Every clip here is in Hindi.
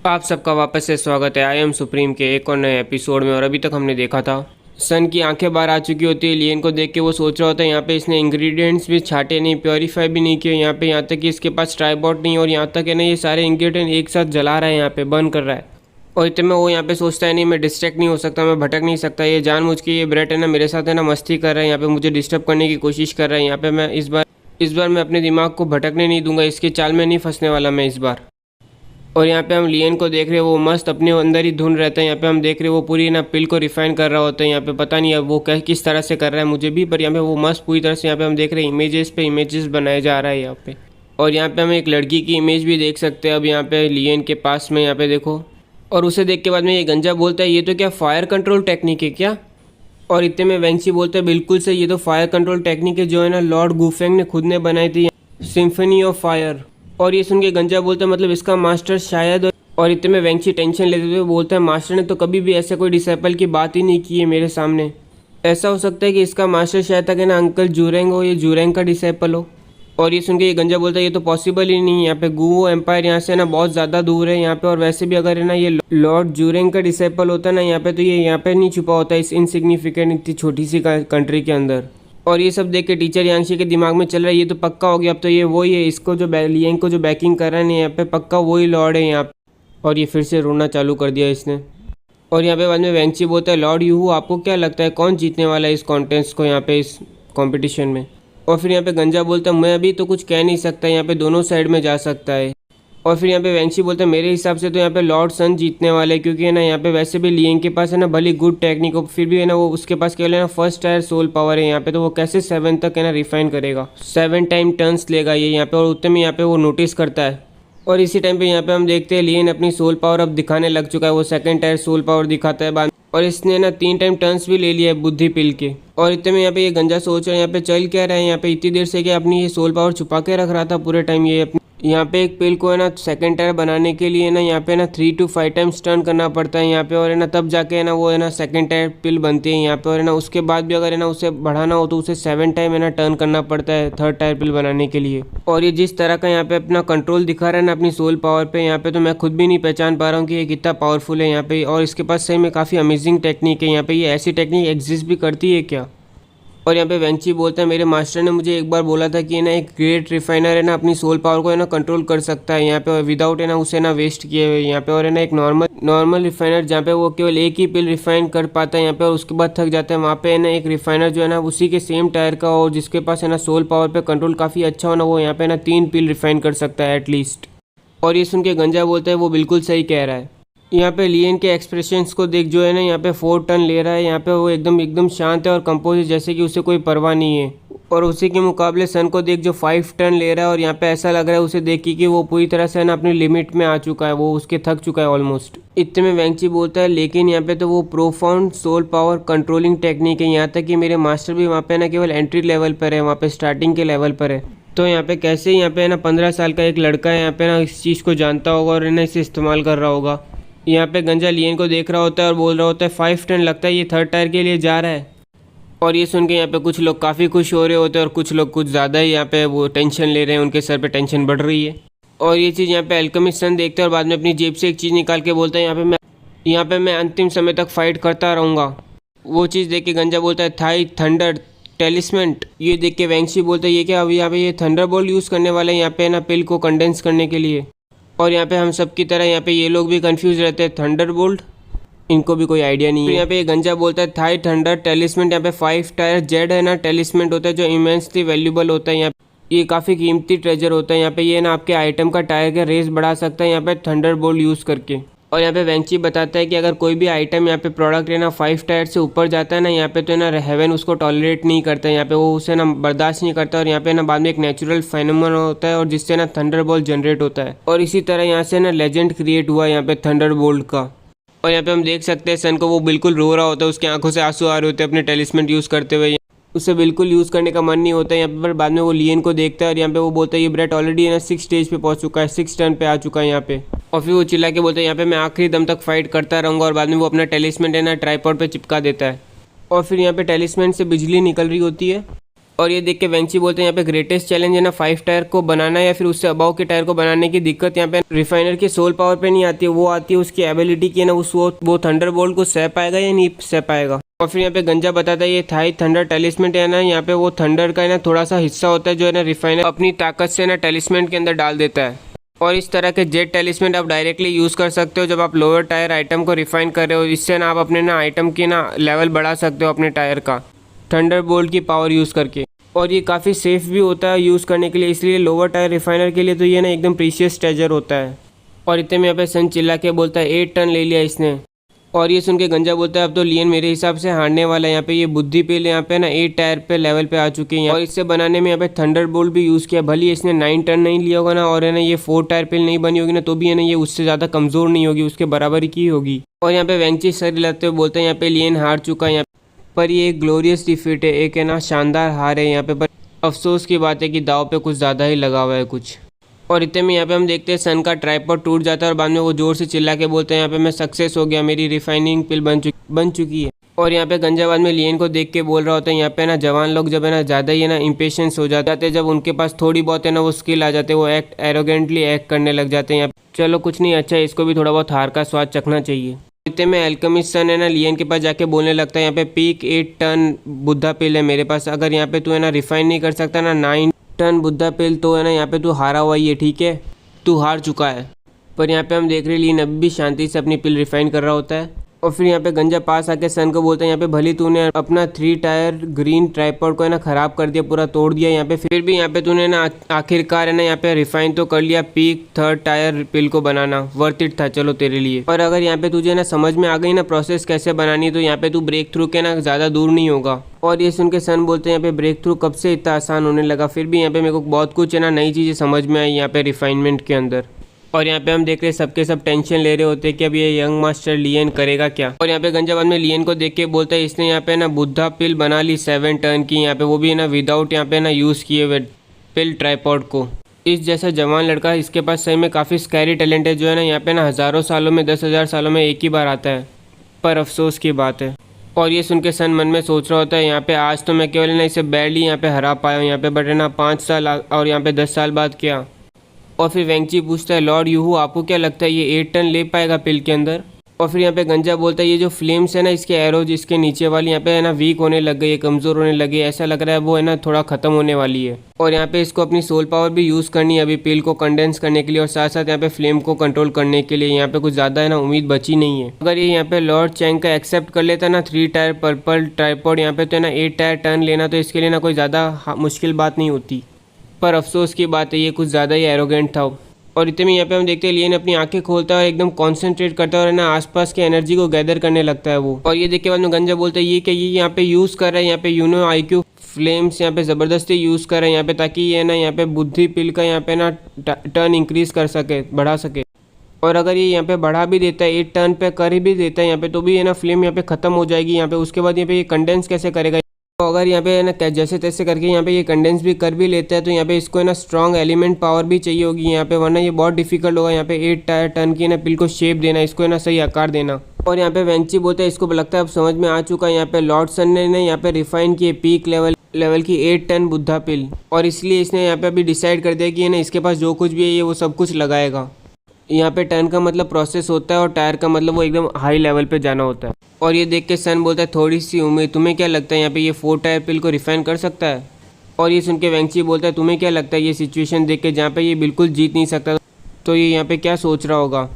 आप सबका वापस से स्वागत है आई एम सुप्रीम के एक और नए एपिसोड में। और अभी तक हमने देखा था सन की आंखें बाहर आ चुकी होती है। लियन को देख के वो सोच रहा होता है यहाँ पे इसने इंग्रेडिएंट्स भी छाटे नहीं, प्योरीफाई भी नहीं किए यहाँ तक कि इसके पास ट्राइबॉट नहीं, और यहाँ तक है ना ये सारे इंग्रेडिएंट एक साथ जला रहा है, यहाँ पे बर्न कर रहा है। और इतने में वो यहाँ पे सोचता है नहीं, मैं डिस्ट्रैक्ट नहीं हो सकता, मैं भटक नहीं सकता, ये जानबूझ के ये ब्रेट है ना मेरे साथ है ना मस्ती कर रहा है, यहाँ पे मुझे डिस्टर्ब करने की कोशिश कर रहा है। यहाँ पे मैं इस बार मैं अपने दिमाग को भटकने नहीं दूंगा, इसके चाल में नहीं फंसने वाला मैं इस बार। और यहाँ पे हम लियन को देख रहे हैं, वो मस्त अपने अंदर ही धुन रहता है। यहाँ पे हम देख रहे हैं वो पूरी ना पिल को रिफाइन कर रहा होता है। यहाँ पे पता नहीं अब वो किस तरह से कर रहा है मुझे भी, पर यहाँ पे वो मस्त पूरी तरह से यहाँ पे हम देख रहे हैं इमेजेस पे इमेजेस बनाए जा रहा है यहाँ पे। और यहाँ पे हम एक लड़की की इमेज भी देख सकते हैं अब यहाँ पे लियन के पास में, यहाँ पे देखो। और उसे देख के बाद में ये गंजा बोलता है ये तो क्या फायर कंट्रोल टेक्निक है क्या। और इतने में वेंची बोलते हैं बिल्कुल सही, ये तो फायर कंट्रोल टेक्निक है जो है ना लॉर्ड गुफेंग ने खुद ने बनाई थी, सिम्फनी ऑफ फायर। और ये सुन के गंजा बोलता है मतलब इसका मास्टर शायद। और इतने में वेंची टेंशन लेते हुए बोलता है मास्टर ने तो कभी भी ऐसे कोई डिसाइपल की बात ही नहीं की है मेरे सामने। ऐसा हो सकता है कि इसका मास्टर शायद तक है ना अंकल जूरेंग हो, ये जूरेंग का डिसाइपल हो। और ये सुन के ये गंजा बोलता है ये तो पॉसिबल ही नहीं है, यहाँ पे गुओ एम्पायर यहाँ से ना बहुत ज़्यादा दूर है यहाँ पे। और वैसे भी अगर है ना ये लॉर्ड जूरेंग का डिसाइपल होता है ना यहाँ पे, तो ये यहाँ पे नहीं छुपा होता इस इनसिग्निफिकेंट इतनी छोटी सी कंट्री के अंदर। और ये सब देख के टीचर यांशी के दिमाग में चल रहा है ये तो पक्का हो गया, अब तो ये वही है, इसको जो लियंग को जो बैकिंग कर रहा है ना यहाँ पे पक्का वही लॉर्ड है यहाँ पे। और ये फिर से रोना चालू कर दिया इसने। और यहाँ पे बाद में वेंची बोलता है लॉर्ड यूहू आपको क्या लगता है कौन जीतने वाला है इस कॉन्टेस्ट को यहाँ पे इस कॉम्पिटिशन में। और फिर यहाँ पे गंजा बोलता है मैं अभी तो कुछ कह नहीं सकता, यहाँ पे दोनों साइड में जा सकता है। और फिर यहाँ पे वेंची बोलता है मेरे हिसाब से तो यहाँ पे लॉर्ड सन जीतने वाले, क्योंकि है ना यहाँ पे वैसे भी लियंग के पास है ना भली गुड टेक्निक हो, फिर भी है ना वो उसके पास केवल है ना फर्स्ट टायर सोल पावर है यहाँ पे, तो वो कैसे 7 तक है ना रिफाइन करेगा, 7 टाइम टर्न्स लेगा ये यहाँ पे। और उतने में यहाँ पे वो नोटिस करता है। और इसी टाइम पे यहाँ पे हम देखते हैं लियन अपनी सोल पावर अब दिखाने लग चुका है, वो सेकंड टायर सोल पावर दिखाता है बाद। और इसने ना 3 टाइम टर्न्स भी ले लिया है बुद्धि पिल के। और इतने में यहाँ पे ये गंजा सोच रहा है यहाँ पे चल क्या रहा है यहाँ पे इतनी देर से, क्या अपनी ये सोल पावर छुपा के रख रहा था पूरे टाइम ये अपनी। यहाँ पे एक पिल को है ना सेकंड टायर बनाने के लिए ना यहाँ पे ना 3 to 5 टाइम्स टर्न करना पड़ता है यहाँ पे। और है ना तब जाके है ना वो है ना सेकंड टायर पिल बनती है यहाँ पे। और है ना उसके बाद भी अगर है ना उसे बढ़ाना हो तो उसे 7 टाइम है ना टर्न करना पड़ता है थर्ड टायर पिल बनाने के लिए। और ये जिस तरह का यहाँ पे अपना कंट्रोल दिखा रहा है ना अपनी सोल पावर पे यहाँ पे, तो मैं खुद भी नहीं पहचान पा रहा हूँ कि ये कितना पावरफुल है यहाँ पे। और इसके पास सही में काफ़ी अमेजिंग टेक्निक है यहाँ पे, ये ऐसी टेक्निक एग्जिस्ट भी करती है क्या। और यहाँ पे वेंची बोलता है मेरे मास्टर ने मुझे एक बार बोला था कि ना एक ग्रेट रिफाइनर है ना अपनी सोल पावर को है ना कंट्रोल कर सकता है यहाँ पे विदाउट है ना उसे ना वेस्ट किए हुए यहाँ पे। और है ना एक नॉर्मल रिफाइनर जहाँ पे वो केवल एक ही पिल रिफाइन कर पाता है यहाँ पे और उसके बाद थक जाता है, वहाँ पे है ना एक रिफाइनर जो है ना उसी के सेम टायर का और जिसके पास है ना सोल पावर पे कंट्रोल काफ़ी अच्छा होना, वो यहाँ पे ना 3 पिल रिफाइन कर सकता है एटलीस्ट। और ये सुन के गंजा बोलता है वो बिल्कुल सही कह रहा है। यहाँ पे लियन के एक्सप्रेशंस को देख जो है ना यहाँ पे 4 टन ले रहा है यहाँ पे, वो एकदम शांत है और कंपोज है जैसे कि उसे कोई परवाह नहीं है। और उसी के मुकाबले सन को देख जो 5 टन ले रहा है और यहाँ पे ऐसा लग रहा है उसे देख कि वो पूरी तरह से ना अपनी लिमिट में आ चुका है, वो उसके थक चुका है ऑलमोस्ट। इतने में वेंची बोलता है लेकिन यहाँ पे तो वो profound soul power controlling technique है, यहाँ तक कि मेरे मास्टर भी वहाँ पे ना केवल एंट्री लेवल पर है, वहाँ पे स्टार्टिंग के लेवल पर है। तो यहाँ पे कैसे यहाँ पे ना 15 साल का एक लड़का है यहाँ पे ना इस चीज़ को जानता होगा और ना इसे इस्तेमाल कर रहा होगा। यहाँ पे गंजा लियन को देख रहा होता है और बोल रहा होता है 5 टन लगता है ये थर्ड टायर के लिए जा रहा है। और ये सुन के यहाँ पे कुछ लोग काफ़ी खुश हो रहे होते हैं और कुछ लोग कुछ ज़्यादा ही यहाँ पे वो टेंशन ले रहे हैं, उनके सर पे टेंशन बढ़ रही है। और ये चीज़ यहाँ पे अल्केमिस्ट सन देखते हैं और बाद में अपनी जेब से एक चीज़ निकाल के बोलता है यहाँ पे मैं अंतिम समय तक फाइट करता रहूँगा। वो चीज़ देख के गंजा बोलता है थाई थंडर टेलिस्मेंट। ये देख के वेंक्सी बोलता है ये क्या, अभी यहाँ पे ये थंडर बोल्ट यूज़ करने वाला है यहाँ पे ना पिल को कंडेंस करने के लिए। और यहाँ पे हम सब की तरह यहाँ पे ये लोग भी कंफ्यूज रहते हैं, थंडर बोल्ट इनको भी कोई आइडिया नहीं है। यहाँ पे ये गंजा बोलता है थाई थंडर टेलिस्मेंट, यहाँ पे 5 टायर जेड है ना टेलिस्मेंट होता है जो इमेंसली वैल्यूबल होता है, यहाँ ये काफ़ी कीमती ट्रेजर होता है यहाँ पे, ये ना आपके आइटम का टायर का रेस बढ़ा सकता है यहाँ पे थंडर बोल्ट यूज़ करके। और यहाँ पे वेंची बताता है कि अगर कोई भी आइटम यहाँ पे प्रोडक्ट है ना 5 टायर से ऊपर जाता है ना यहाँ पे, तो ना हेवन उसको टॉलरेट नहीं करता है यहाँ पे, वो उसे ना बर्दाश्त नहीं करता। और यहाँ पे ना बाद में एक नेचुरल फेनोमेनन होता है और जिससे ना थंडर बोल्ट जनरेट होता है। और इसी तरह यहाँ से ना लेजेंड क्रिएट हुआ यहाँ पे थंडर बोल्ट का। और यहाँ पे हम देख सकते हैं सन को वो बिल्कुल रो रहा होता है, उसकी आंखों से आंसू आ रहे होते हैं अपने टेलिस्मेंट यूज़ करते हुए, उसे बिल्कुल यूज़ करने का मन नहीं होता है यहाँ पे। पर बाद में वो लियन को देखता है और यहाँ पे वो बोलता है ये ब्रेट ऑलरेडी है ना 6 स्टेज पे पहुँच चुका है, 6 टर्न पे आ चुका है यहाँ पे। और फिर वो चिल्ला के बोलता है यहाँ पे मैं आखिरी दम तक फाइट करता रहूँगा। और बाद में वो अपना टेलिस्मेंट है ना ट्राइपॉड पे चिपका देता है। और फिर यहाँ पे टेलिस्मेंट से बिजली निकल रही होती है और ये देख के वेंची बोलते हैं यहाँ पे ग्रेटेस्ट चैलेंज है ना 5 टायर को बनाना या फिर उससे अबाव के टायर को बनाने की दिक्कत यहाँ पे रिफाइनर की सोल पावर पे नहीं आती है, वो आती है उसकी एबिलिटी की ना वो थंडरबोल्ट को सह पाएगा या नहीं सह पाएगा। और फिर यहाँ पे गंजा बताता है ये थाई थंडर टेलिस्मेंट है ना, यहाँ पे वो थंडर का है ना थोड़ा सा हिस्सा होता है जो है ना रिफाइनर अपनी ताकत से ना टेलिस्मेंट के अंदर डाल देता है। और इस तरह के जेट टेलिस्मेंट आप डायरेक्टली यूज़ कर सकते हो जब आप लोअर टायर आइटम को रिफाइन कर रहे हो। इससे ना आप अपने ना आइटम की ना लेवल बढ़ा सकते हो अपने टायर का थंडरबोल्ट की पावर यूज़ करके। और ये काफ़ी सेफ़ भी होता है यूज़ करने के लिए, इसलिए लोअर टायर रिफाइनर के लिए तो ये ना एकदम प्रीशियस ट्रेजर होता है। और इतने में यहाँ पे सन चिल्ला के बोलता है 8 टन ले लिया इसने। और ये सुन के गंजा बोलता है अब तो लियन मेरे हिसाब से हारने वाला है। यहाँ पे ये बुद्धि पिल यहाँ पे ना 8 टायर पे लेवल पे आ चुकी है और इससे बनाने में यहाँ पे थंडरबोल्ट भी यूज़ किया। भले इसने 9 टन नहीं लिया होगा ना और है ना ये 4 टायर पिल नहीं बनी होगी ना तो भी है ना ये उससे ज़्यादा कमज़ोर नहीं होगी, उसके बराबर की होगी। और यहाँ पे वेंची सर हिलाते हुए बोलते हैं यहाँ पे लियन हार चुका है यहाँ पर ये एक ग्लोरियस डिफीट है, एक है ना शानदार हार है यहाँ पे। पर अफसोस की बात है कि दाव पे कुछ ज़्यादा ही लगा हुआ है कुछ। और इतने में यहाँ पे हम देखते हैं सन का ट्राइपॉड टूट जाता है और बाद में वो जोर से चिल्ला के बोलते हैं यहाँ पे मैं सक्सेस हो गया, मेरी रिफाइनिंग पिल बन चुकी है। और यहाँ पे गंजा बाद में लियन को देख के बोल रहा होता है यहाँ पे ना जवान लोग जब है ना ज़्यादा ही ना इम्पेशेंस हो जाते हैं, जब उनके पास थोड़ी बहुत है ना वो स्किल आ जाते हैं, वो एरोगेंटली एक्ट करने लग जाते हैं। यहाँ चलो कुछ नहीं, अच्छा है इसको भी थोड़ा बहुत हार का स्वाद चखना चाहिए। इतने में अल्केमिस्ट सन है ना लियन के पास जाके बोलने लगता है यहाँ पे पीक 8 टन बुद्धा पिल है मेरे पास, अगर यहाँ पे तू है ना रिफाइन नहीं कर सकता ना 9 टन बुद्धा पिल तो है ना यहाँ पे तू हारा हुआ ही है, ठीक है तू हार चुका है। पर यहाँ पे हम देख रहे हैं लियन अभी भी शांति से अपनी पिल रिफाइन कर रहा होता है। और फिर यहाँ पे गंजा पास आके सन को बोलता है यहाँ पे भले तूने अपना 3 टायर ग्रीन ट्राइपॉड को है ना ख़राब कर दिया, पूरा तोड़ दिया यहाँ पे, फिर भी यहाँ पे तूने ना आखिरकार है ना यहाँ पे रिफाइन तो कर लिया। पीक 3rd टायर पिल को बनाना वर्थ इट था चलो तेरे लिए। और अगर यहाँ पे तुझे ना समझ में आ गई ना प्रोसेस कैसे बनानी है तो यहाँ पे तू ब्रेक थ्रू के ना ज़्यादा दूर नहीं होगा। और ये सुन के सन बोलते हैं यहाँ पे ब्रेक थ्रू कब से इतना आसान होने लगा, फिर भी यहाँ पे मेरे को बहुत कुछ है ना नई चीज़ें समझ में आई यहाँ पे रिफाइनमेंट के अंदर। और यहाँ पे हम देख रहे हैं सबके सब टेंशन ले रहे होते हैं कि अब ये यंग मास्टर लियन करेगा क्या। और यहाँ पे गंजाबाद में लियन को देख के बोलता है इसने यहाँ पे ना बुद्धा पिल बना ली 7 टन की, यहाँ पे वो भी है ना विदाउट यहाँ पे ना यूज़ किए हुए पिल ट्राइपॉड को। इस जैसा जवान लड़का इसके पास सही में काफ़ी स्कैरी टैलेंट है जो है ना यहाँ पे ना हज़ारों सालों में 10,000 सालों में एक ही बार आता है, पर अफसोस की बात है। और ये सुन के सन मन में सोच रहा होता है यहाँ पे आज तो मैं केवल ना इसे बैडली यहाँ पे हरा पाया हूँ यहाँ पे, बट है ना 5 साल और यहाँ पे 10 साल बाद क्या। और फिर वेंची पूछता है लॉर्ड यूहू आपको क्या लगता है ये 8 टन ले पाएगा पिल के अंदर। और फिर यहाँ पे गंजा बोलता है ये जो फ्लेम्स है ना इसके एरोज इसके नीचे वाली यहाँ पे है ना वीक होने लग गई है, कमज़ोर होने लगी है, ऐसा लग रहा है वो है ना थोड़ा ख़त्म होने वाली है। और यहाँ पे इसको अपनी सोल पावर भी यूज़ करनी है अभी पिल को कंडेंस करने के लिए और साथ साथ यहाँ पे फ्लेम को कंट्रोल करने के लिए। यहाँ पे कुछ ज़्यादा है ना उम्मीद बची नहीं है। अगर ये यहाँ पे लॉर्ड चैंग का एक्सेप्ट कर लेता ना 3 टायर पर्पल ट्राइपॉड यहाँ पे तो है ना 8 टायर टर्न लेना तो इसके लिए ना कोई ज़्यादा मुश्किल बात नहीं होती। पर अफसोस की बात है ये कुछ ज़्यादा ही एरोगेंट था। और इतने में यहाँ पे हम देखते हैं लियन अपनी आंखें खोलता है और एकदम कॉन्सेंट्रेट करता है और ना आसपास के एनर्जी को गैदर करने लगता है वो। और ये देख के बाद में गंजा बोलता है ये क्या ये यहाँ पे यूज़ कर रहा है यहाँ पे यूनो IQ फ्लेम्स यहाँ पे ज़बरदस्ती यूज़ कर रहा है यहाँ पे ताकि ये ना यहाँ पे बुद्धि पिल का यहाँ पे ना टर्न इंक्रीज़ कर सके, बढ़ा सके। और अगर ये यहाँ पे बढ़ा भी देता है 8 टर्न पे कर भी देता है यहाँ पे तो भी है ना फ्लेम यहाँ पे ख़त्म हो जाएगी यहाँ पे। उसके बाद यहाँ पे ये कंडेंस कैसे करेगा। तो अगर यहाँ पे है ना जैसे तैसे करके यहाँ पे ये कंडेंस भी कर भी लेता है तो यहाँ पे इसको है ना स्ट्रॉन्ग एलिमेंट पावर भी चाहिए होगी यहाँ पे, वरना ये बहुत डिफिकल्ट होगा यहाँ पे 8 टायर टन की ना पिल को शेप देना, इसको है ना सही आकार देना। और यहाँ पे वेंची बोलते हैं इसको लगता है अब समझ में आ चुका है यहाँ पे लॉर्ड सन ने यहाँ पे रिफाइन किए पीक लेवल की 8 टन बुद्धा पिल और इसलिए इसने यहाँ पे अभी डिसाइड कर दिया कि है ना इसके पास जो कुछ भी है ये वो सब कुछ लगाएगा। यहाँ पे टर्न का मतलब प्रोसेस होता है और टायर का मतलब वो एकदम हाई लेवल पे जाना होता है। और ये देख के सन बोलता है थोड़ी सी उम्मीद, तुम्हें क्या लगता है यहाँ पे ये 4 टायर पिल को रिफाइन कर सकता है। और ये सुन के वेंची बोलता है तुम्हें क्या लगता है ये सिचुएशन देख के जहाँ पे ये बिल्कुल जीत नहीं सकता तो ये यहाँ पे क्या सोच रहा होगा।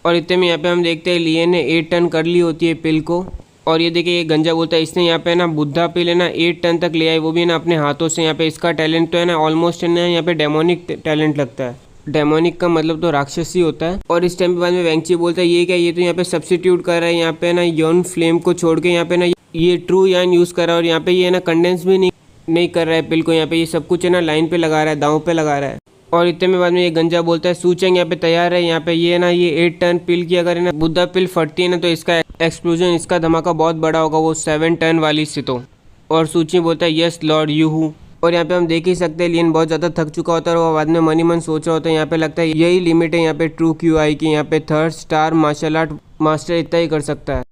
और इतने में यहाँ पे हम देखते हैं लियन ने 8 टन कर ली होती है पिल को। और ये देखिए ये गंजा बोलता है इसने यहाँ पे ना बुद्धा पिल है ना 8 टन तक ले आई, वो भी ना अपने हाथों से। यहाँ पे इसका टैलेंट तो है ना ऑलमोस्ट है ना यहाँ पे डेमोनिक टैलेंट लगता है। डेमोनिक का मतलब तो राक्षसी होता है। और इस टाइम के बाद में वेंची बोलता है ये क्या ये तो यहाँ पे सब्सिट्यूट कर रहा है यहाँ पे ना यन फ्लेम को छोड़ के यहाँ पे ना ये ट्रू यान यूज़ कर रहा है और यहाँ पे ये ना कंडेंस भी नहीं कर रहा है पिल को, यहाँ पे ये सब कुछ है ना लाइन पे लगा रहा है, दांव पे लगा रहा है। और इतने में बाद में ये गंजा बोलता है सूचेंग यहाँ पे तैयार है यहाँ पे ये ना ये 8 टन पिल की अगर है ना बुद्धा पिल फटती है ना तो इसका एक्सप्लोजन इसका धमाका बहुत बड़ा होगा वो 7 टन वाली से तो। और सूची बोलता है यस लॉर्ड यूहू। और यहाँ पे हम देख ही सकते हैं लियन बहुत ज़्यादा थक चुका होता है और वो बाद में मन ही मन सोच रहा होता है यहाँ पे लगता है यही लिमिट है यहाँ पे ट्रू QI की, यहाँ पे 3rd star martial art master इतना ही कर सकता है।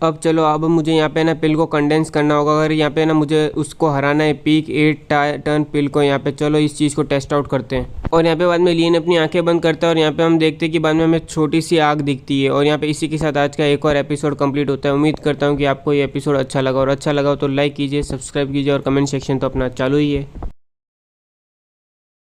अब चलो, अब मुझे यहाँ पे ना पिल को कंडेंस करना होगा। अगर यहाँ पे ना मुझे उसको हराना है, पीक 8 टर्न पिल को, यहाँ पे चलो इस चीज़ को टेस्ट आउट करते हैं। और यहाँ पे बाद में लियन अपनी आंखें बंद करता है और यहाँ पे हम देखते हैं कि बाद में हमें छोटी सी आग दिखती है। और यहाँ पे इसी के साथ आज का एक और एपिसोड कंप्लीट होता है। उम्मीद करता हूँ कि आपको ये एपिसोड अच्छा लगा, और अच्छा लगा हो तो लाइक कीजिए, सब्सक्राइब कीजिए और कमेंट सेक्शन तो अपना चालू ही है।